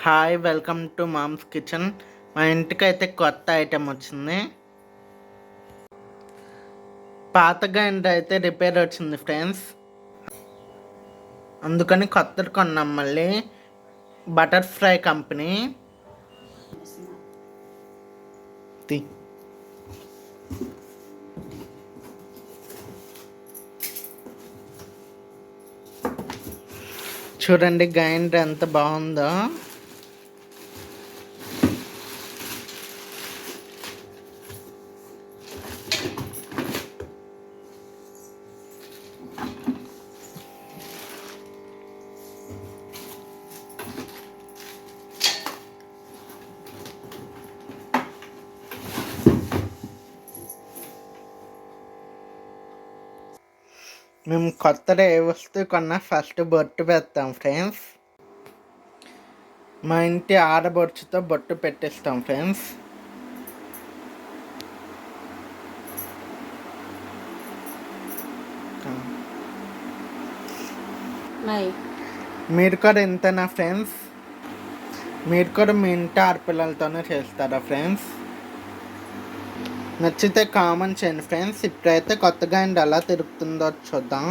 Hi welcome to mom's kitchen. మా ఇంటికైతే కొత్త ఐటెం వచ్చింది. పాత గ్రైండర్ అయితే రిపేర్ వచ్చింది ఫ్రెండ్స్, అందుకని కొత్తది కొన్నాం. మళ్ళీ బటర్ఫ్లై కంపెనీ. చూడండి గ్రైండర్ ఎంత బాగుందో. మేము కొత్తగా ఏ వస్తువు కొన్నా ఫస్ట్ బొట్టు పెడతాం ఫ్రెండ్స్. మా ఇంటి ఆడబొడుచుతో బొట్టు పెట్టిస్తాం ఫ్రెండ్స్. మీరు కూడా ఇంతేనా ఫ్రెండ్స్? మీరు కూడా మీ ఇంటి ఆడపిల్లలతోనే చేస్తారా ఫ్రెండ్స్? నచ్చితే కామెంట్ చేయండి ఫ్రెండ్స్. ఇప్పుడైతే కొత్తగా ఎలా తిరుగుతుందో చూద్దాం.